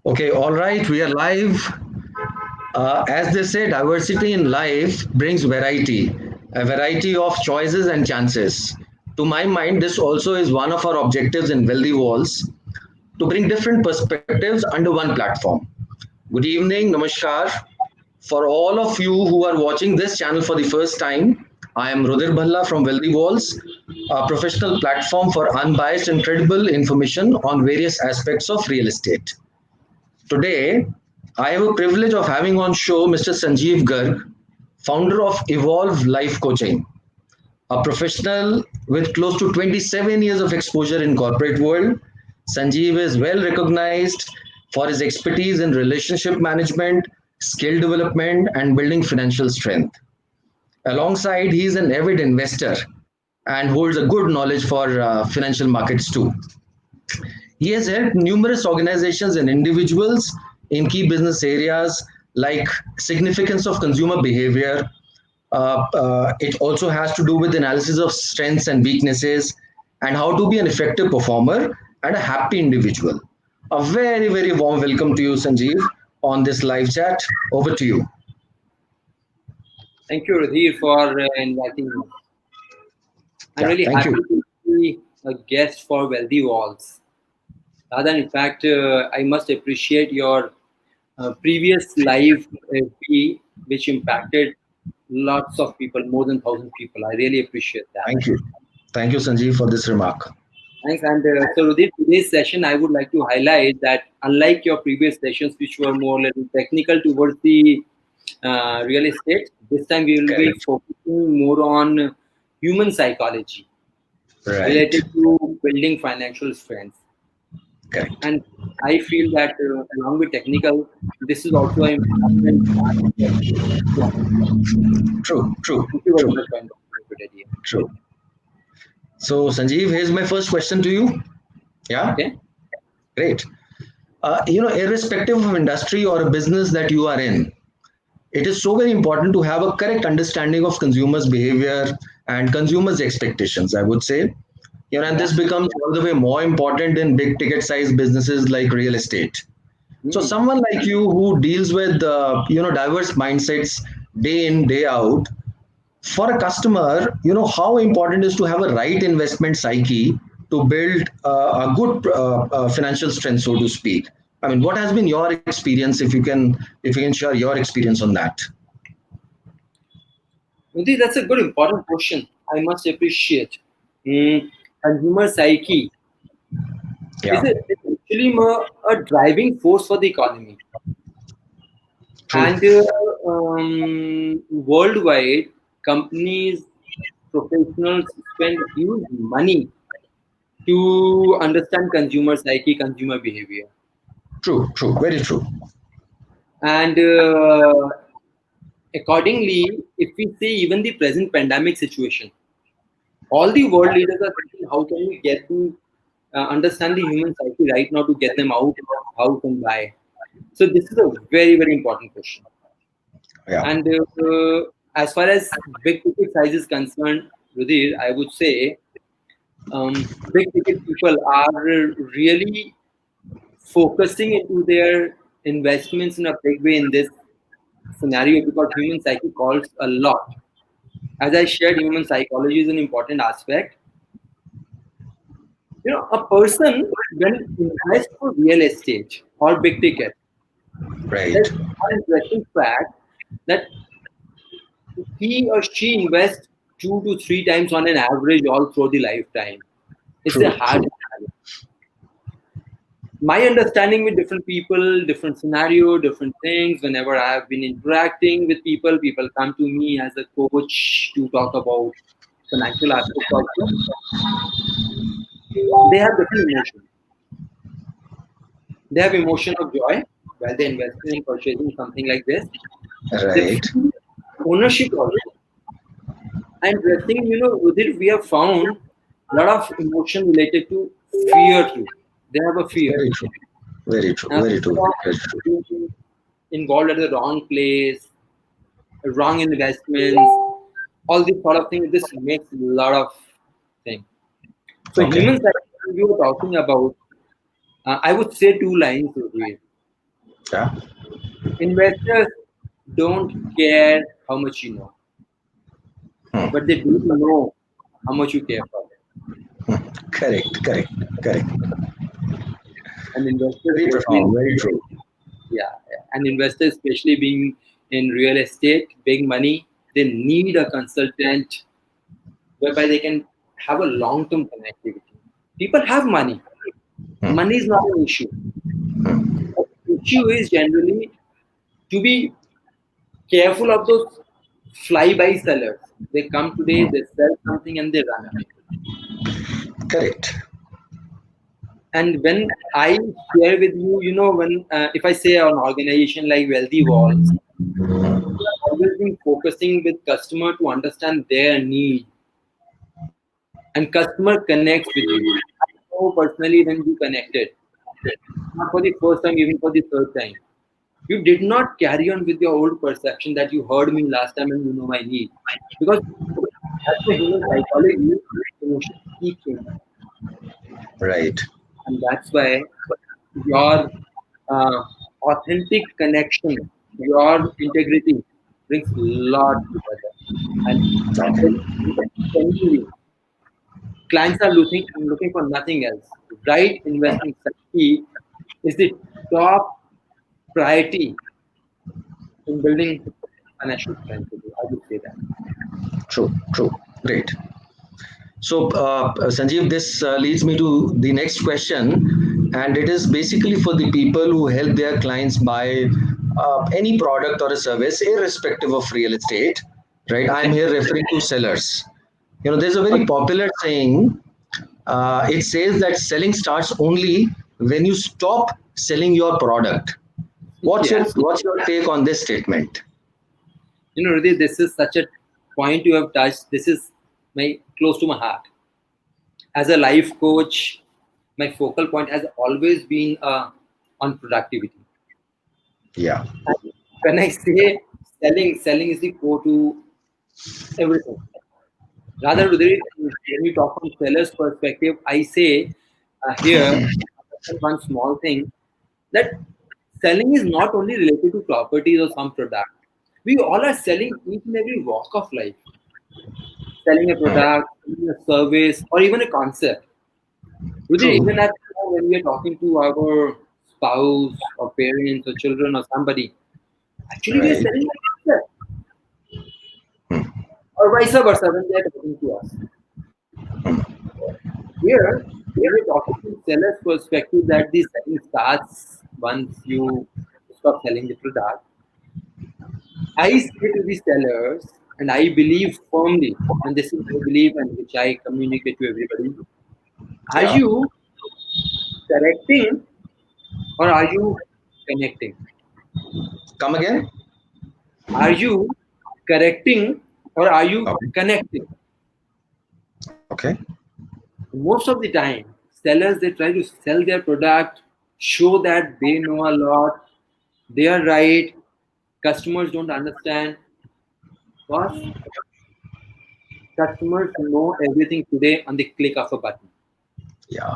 Okay, all right, we are live. As they say, diversity in life brings variety, a variety of choices and chances. To my mind, this also is one of our objectives in Wealthy Walls to bring different perspectives under one platform. Good evening, namaskar. For all of you who are watching this channel for the first time, I am Rudhir Bhalla from Wealthy Walls, a professional platform for unbiased and credible information on various aspects of real estate. Today, I have a privilege of having on show Mr. Sanjeev Garg, founder of Evolve Life Coaching, a professional with close to 27 years of exposure in corporate world. Sanjeev is well recognized for his expertise in relationship management, skill development, and building financial strength. Alongside, he is an avid investor and holds a good knowledge for financial markets too. He has helped numerous organizations and individuals in key business areas like significance of consumer behavior. It also has to do with analysis of strengths and weaknesses and how to be an effective performer and a happy individual. A very, very warm welcome to you, Sanjeev, on this live chat. Over to you. Thank you, Rudhir, for inviting me. I'm Yeah, really thank you. happy to be a guest for Wealthy Walls. Rather, in fact, I must appreciate your previous live FB, which impacted lots of people, more than 1,000 people. I really appreciate that. Thank you. Thank you, Sanjeev, for this remark. Thanks. And so, Rudhir, today's session, I would like to highlight that unlike your previous sessions, which were more little technical towards the real estate, this time we will be Correct. focusing more on human psychology Right. related to building financial strength. Correct. And I feel that along with technical, this is also an important part of your job. True, true, Thank you very true, much for inviting me today, dear. true. So, Sanjeev, here's my first question to you. Yeah, Okay. great. Irrespective of industry or a business that you are in, it is so very important to have a correct understanding of consumers' behavior and consumers' expectations, I would say. And Yeah. this becomes all the way more important in big ticket size businesses like real estate. So, Hmm. someone like you who deals with, diverse mindsets day in, day out, for a customer, how important is to have a right investment psyche to build a good financial strength, so to speak. I mean, what has been your experience, if you can share your experience on that? Udit, that's a good important question. I must appreciate. Mm, Consumer psyche Yeah, is actually a driving force for the economy. true. And worldwide, companies, professionals spend huge money to understand consumer psyche, consumer behavior. True, true, very true. And accordingly, if we see even the present pandemic situation, all the world leaders are thinking how can we get to understand the human psyche right now to get them out of house and buy. So this is a very, very important question. Yeah. And as far as big ticket size is concerned, Rudhir, I would say big ticket people are really focusing into their investments in a big way in this scenario because human psyche calls a lot. As I shared, human psychology is an important aspect. A person when invests for real estate or big ticket, Right. there's one interesting fact that he or she invests 2 to 3 times on an average all through the lifetime. It's a True, hard true. scenario. My understanding with different people, different scenario, different things. Whenever I have been interacting with people, people come to me as a coach to talk about financial aspects also. They have different emotions. They have emotion of joy while they invest in purchasing something like this. They Right. feel ownership also. And interesting, with it, we have found a lot of emotion related to fear too. They have a fear. Very true. Very true. Now, Very fear true. of Very true. being involved at the wrong place, wrong investments, all these sort of things. This makes a lot of things. So Okay. humans that you were talking about, I would say two lines over here. Yeah. Investors don't care how much you know, Hmm. but they do know how much you care for them. Correct, correct, correct. And investors, Very especially, profound, very true. yeah, yeah. And investors, especially being in real estate, big money, they need a consultant whereby they can have a long-term connectivity. People have money. Money is not an issue. The issue is generally to be careful of those fly-by sellers. They come today, they sell something, and they run away. Correct. And when I share with you, when if I say an organization like Wealthy Walls, we are always been focusing with customer to understand their need, and customer connects with you. I know personally when you connected, not for the first time, even for the third time. You did not carry on with your old perception that you heard me last time and you know my need. Because as per human psychology, emotions keep changing. Right. And that's why your uh, authentic connection, your integrity brings a lot together. And genuinely, clients are looking for nothing else. Right investment strategy is the top priority in building financial strength. I would say that. True, true. Great. So, Sanjeev, this leads me to the next question, and it is basically for the people who help their clients buy any product or a service, irrespective of real estate. Right? I'm Okay. here referring to sellers. There's a very Okay. popular saying. It says that selling starts only when you stop selling your product. What's your Yes. What's your take on this statement? Rudhir, this is such a point you have touched. This is my close to my heart. As a life coach, my focal point has always been on productivity. Yeah. And when I say selling is the core to everything. Rather, Rudhir, when you talk from seller's perspective, I say here one small thing that selling is not only related to properties or some product. We all are selling each and every walk of life. Selling a product, selling a service, or even a concept. Rudhir, True. even at when we are talking to our spouse or parents or children or somebody, actually we are Right. selling a concept, or vice versa when they are talking to us. Here, when we're talking from seller's perspective, that the selling starts once you stop selling the product. I say to the sellers, and I believe firmly, and this is my belief and which I communicate to everybody. Are Yeah. you correcting or are you connecting? Come again. Are you correcting or are you Okay. connecting? Okay. Most of the time, sellers they try to sell their product, show that they know a lot, they are right, customers don't understand. Because customers know everything today on the click of a button. Yeah.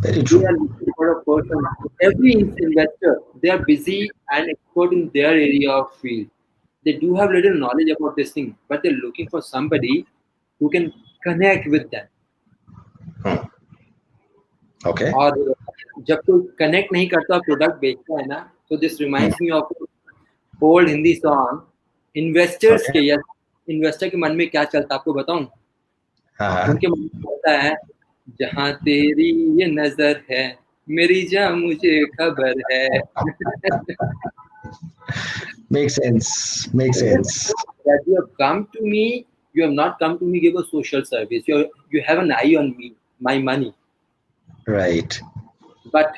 Very They true. are looking for a person. Every investor, they are busy and expert in their area of field. They do have little knowledge about this thing, but they're looking for somebody who can connect with them. Hmm. Okay. और जब कोई connect नहीं करता product बेचता है ना तो this Hmm. Reminds me of old Hindi song investors Okay. के या इन्वेस्टर के मन में क्या चलता है आपको बताऊं Uh-huh. उनके मन में चलता है जहां तेरी ये नजर है मेरी जान मुझे खबर है Makes sense. Makes sense. that you have come to me you have not come to me give a social service you have an eye on me my money Right. but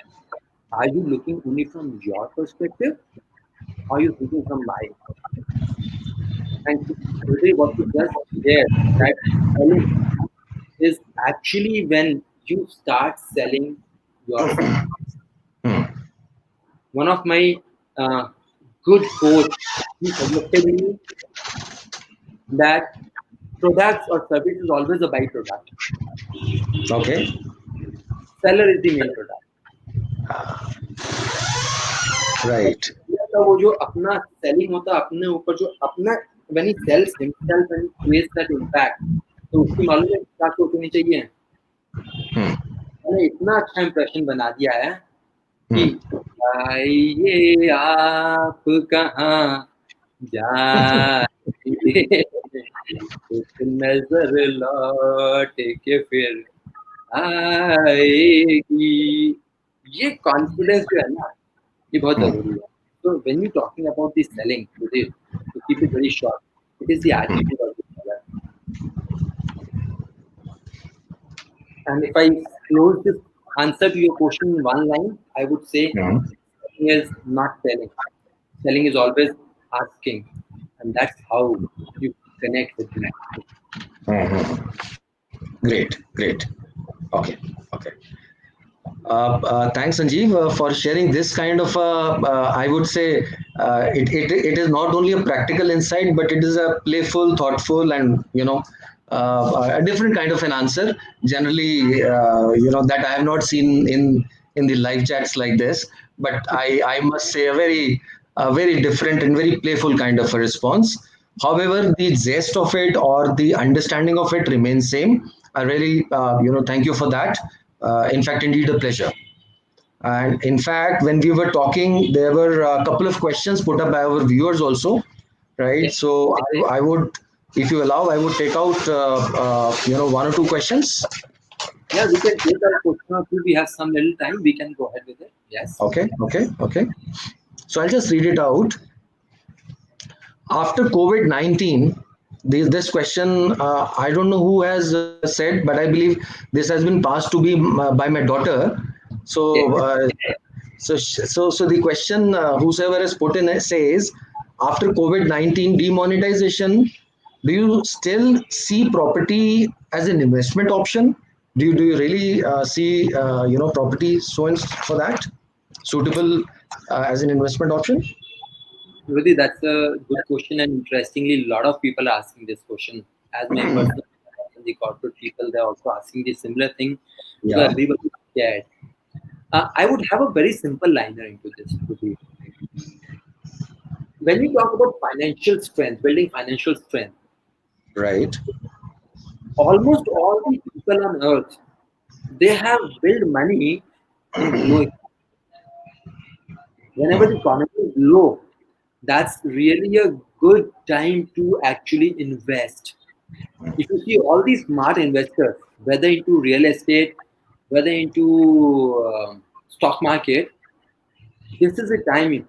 are you looking only from your perspective or are you looking from mine and today what you just shared that selling is actually when you start selling yourself. Hmm. One of my uh, good coach he suggested me that products or service is always a byproduct. Okay. Seller is the main product. Right. का वो जो अपना selling होता है अपने ऊपर जो अपना when he sells himself and creates that impact तो उसकी मालूम है क्या सोचनी चाहिए Hmm. मैंने इतना अच्छा इंप्रेशन बना दिया है कि Hmm. आइए आप कहाँ जाएंगे एक नजर लौट के फिर आएगी ये कॉन्फिडेंस जो है ना ये बहुत जरूरी है so when you talking about the selling today to keep it very short it is the attitude of the seller and if I close this answer to your question in one line I would say Hmm. selling is not selling selling is always asking and that's how you connect with the market. Hmm. Great. Great. Okay. Okay. Thanks, Sanjeev, for sharing this kind of, I would say, it is not only a practical insight, but it is a playful, thoughtful, and, a different kind of an answer. Generally, that I have not seen in the live chats like this. But I must say a very different and very playful kind of a response. However, the zest of it or the understanding of it remains same. I really, thank you for that. In fact, indeed, a pleasure. And in fact, when we were talking, there were a couple of questions put up by our viewers also, right? Okay. So I would, if you allow, I would take out, one or two questions. Yeah, we can take our question or two. We have some little time. We can go ahead with it. Yes. Okay, okay, okay. So I'll just read it out. After COVID 19, this question, I don't know who has said, but I believe this has been passed to me by my daughter. Okay. So, so the question, whosoever has put in it says, after COVID 19 demonetization, do you still see property as an investment option? Do you really see property so and for that suitable as an investment option? Really, that's a good question, and interestingly, a lot of people are asking this question. As my personal and the corporate people, they're also asking the similar thing because Yeah. everybody is scared. I would have a very simple liner into this. Rudhir. When we talk about financial strength, building financial strength, Right. almost all the people on earth they have built money in low. Whenever the economy is low, that's really a good time to actually invest. If you see all these smart investors, whether into real estate, whether into stock market, this is the time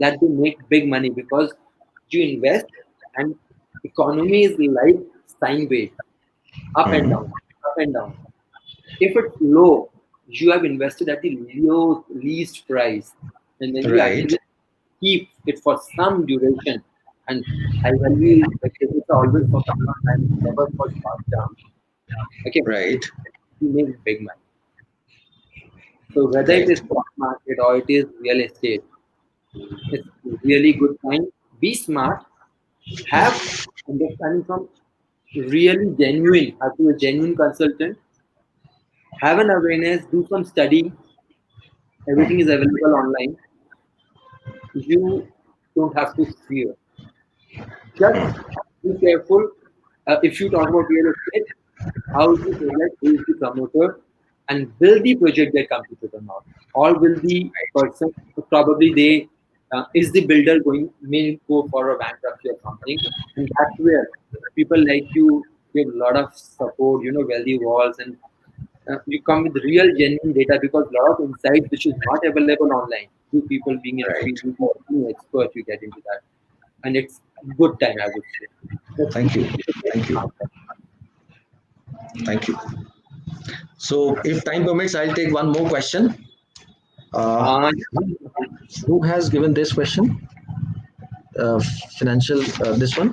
that they make big money because you invest and economy is like sine wave, up and Mhm. down, up and down. If it's low, you have invested at the least price, and when you Right. actually keep it for some duration, and high value packages are always for some long time, never for short term. Okay, Right. you make big money. So whether it is Right. stock market or it is real estate, it's really good time. Be smart. Have understanding from really genuine. Have to be a genuine consultant. Have an awareness. Do some study. Everything is available online. You don't have to fear. Just be careful. If you talk about real estate, how is the project, who is the promoter, and will the project get completed or not? Or will the person probably they is the builder going may go for a bankruptcy or something? And that's where people like you give a lot of support, wealthy walls, and you come with real genuine data because a lot of insights which is not available online. Two people being Right. infused, being expert, you get into that, and it's good time I would say. Let's Thank you. keep it Thank you. smart. Thank you. So, if time permits, I'll take one more question. Uh, Uh, who has given this question? Financial, this one.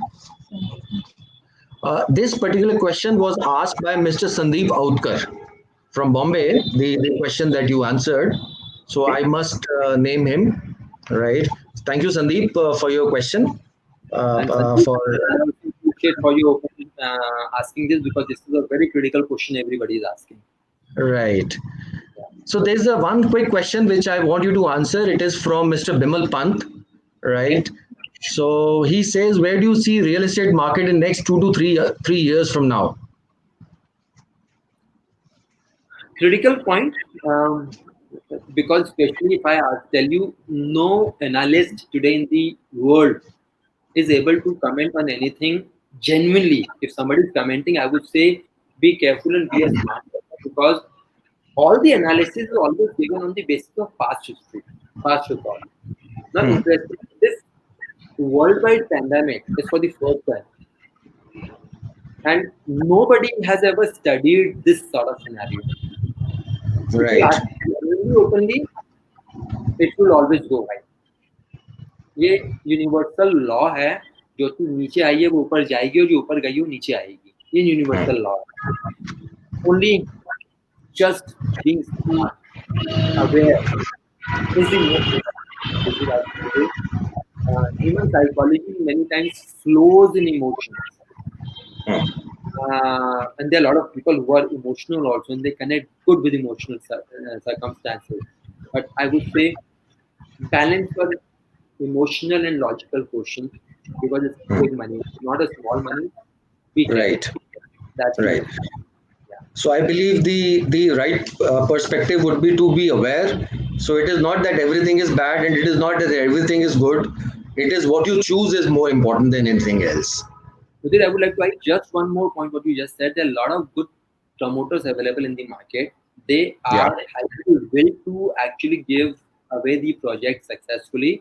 This particular question was asked by Mr. Sandeep Outkar from Bombay, the question that you answered. So I must name him, right? Thank you, Sandeep, for your question. And Sanjeev, For I also appreciate for you asking this because this is a very critical question everybody is asking. right. So there's a one quick question which I want you to answer. It is from Mr. Bimal Pant, Okay. right? So he says, where do you see real estate market in next 2 to 3 years from now? Critical point, because especially if I tell you, no analyst today in the world is able to comment on anything genuinely. If somebody is commenting, I would say be careful and be a smart person, because all the analysis is always given on the basis of past history, past record. Now, Hmm. interesting, this worldwide pandemic is for the first time, and nobody has ever studied this sort of scenario. If you Right. ask me really openly, it will always go high. ये universal law है, जो तू नीचे आई है वो ऊपर जाएगी और जो ऊपर गई वो नीचे आएगी. ये यूनिवर्सल लॉ है. Only just being smart, aware is the most important thing I would say. Human psychology many times flows in emotions. And there are a lot of people who are emotional also, and they connect good with emotional circumstances. But I would say balance your emotional and logical quotient, because it's Hmm. big money, not a small money. Be careful. Right. That's the Right. most. Yeah. So I believe the right perspective would be to be aware. So it is not that everything is bad and it is not that everything is good. It is what you choose is more important than anything else. Sudhir, I would like to add just one more point. What you just said, there are a lot of good promoters available in the market. They Yeah. are highly willing to actually give away the project successfully.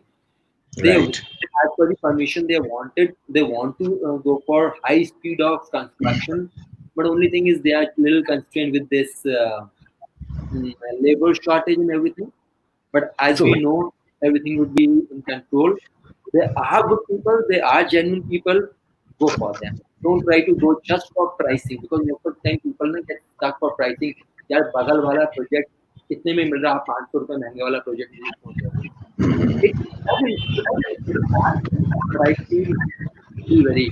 They, Right. as per the permission they want to go for high speed of construction. But only thing is they are little constrained with this labor shortage and everything. But as True. we know, everything would be in control. There are good people, there are genuine people. Go for them. Don't try to go just for pricing, because most of the time people ना get stuck for pricing. यार बगल वाला project कितने में मिल रहा है, आप 500 रुपये महंगे वाला प्रोजेक्ट मुझे क्यों दे रहे हो? It doesn't. But I feel be very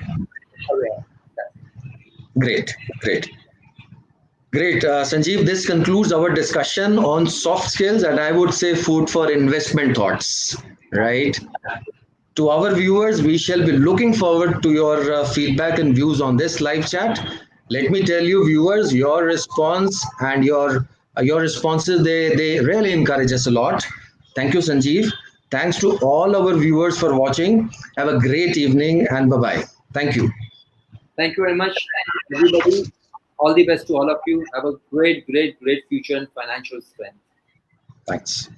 aware. That's it. Great. Great. Great. Sanjeev, this concludes our discussion on soft skills and I would say food for investment thoughts. Right. To our viewers, we shall be looking forward to your feedback and views on this live chat. Let me tell you, viewers, your response and your responses they really encourage us a lot. Thank you, Sanjeev. Thanks to all our viewers for watching. Have a great evening and bye bye. Thank you. Thank you very much, everybody. All the best to all of you. Have a great, great, great future and financial strength. Thanks.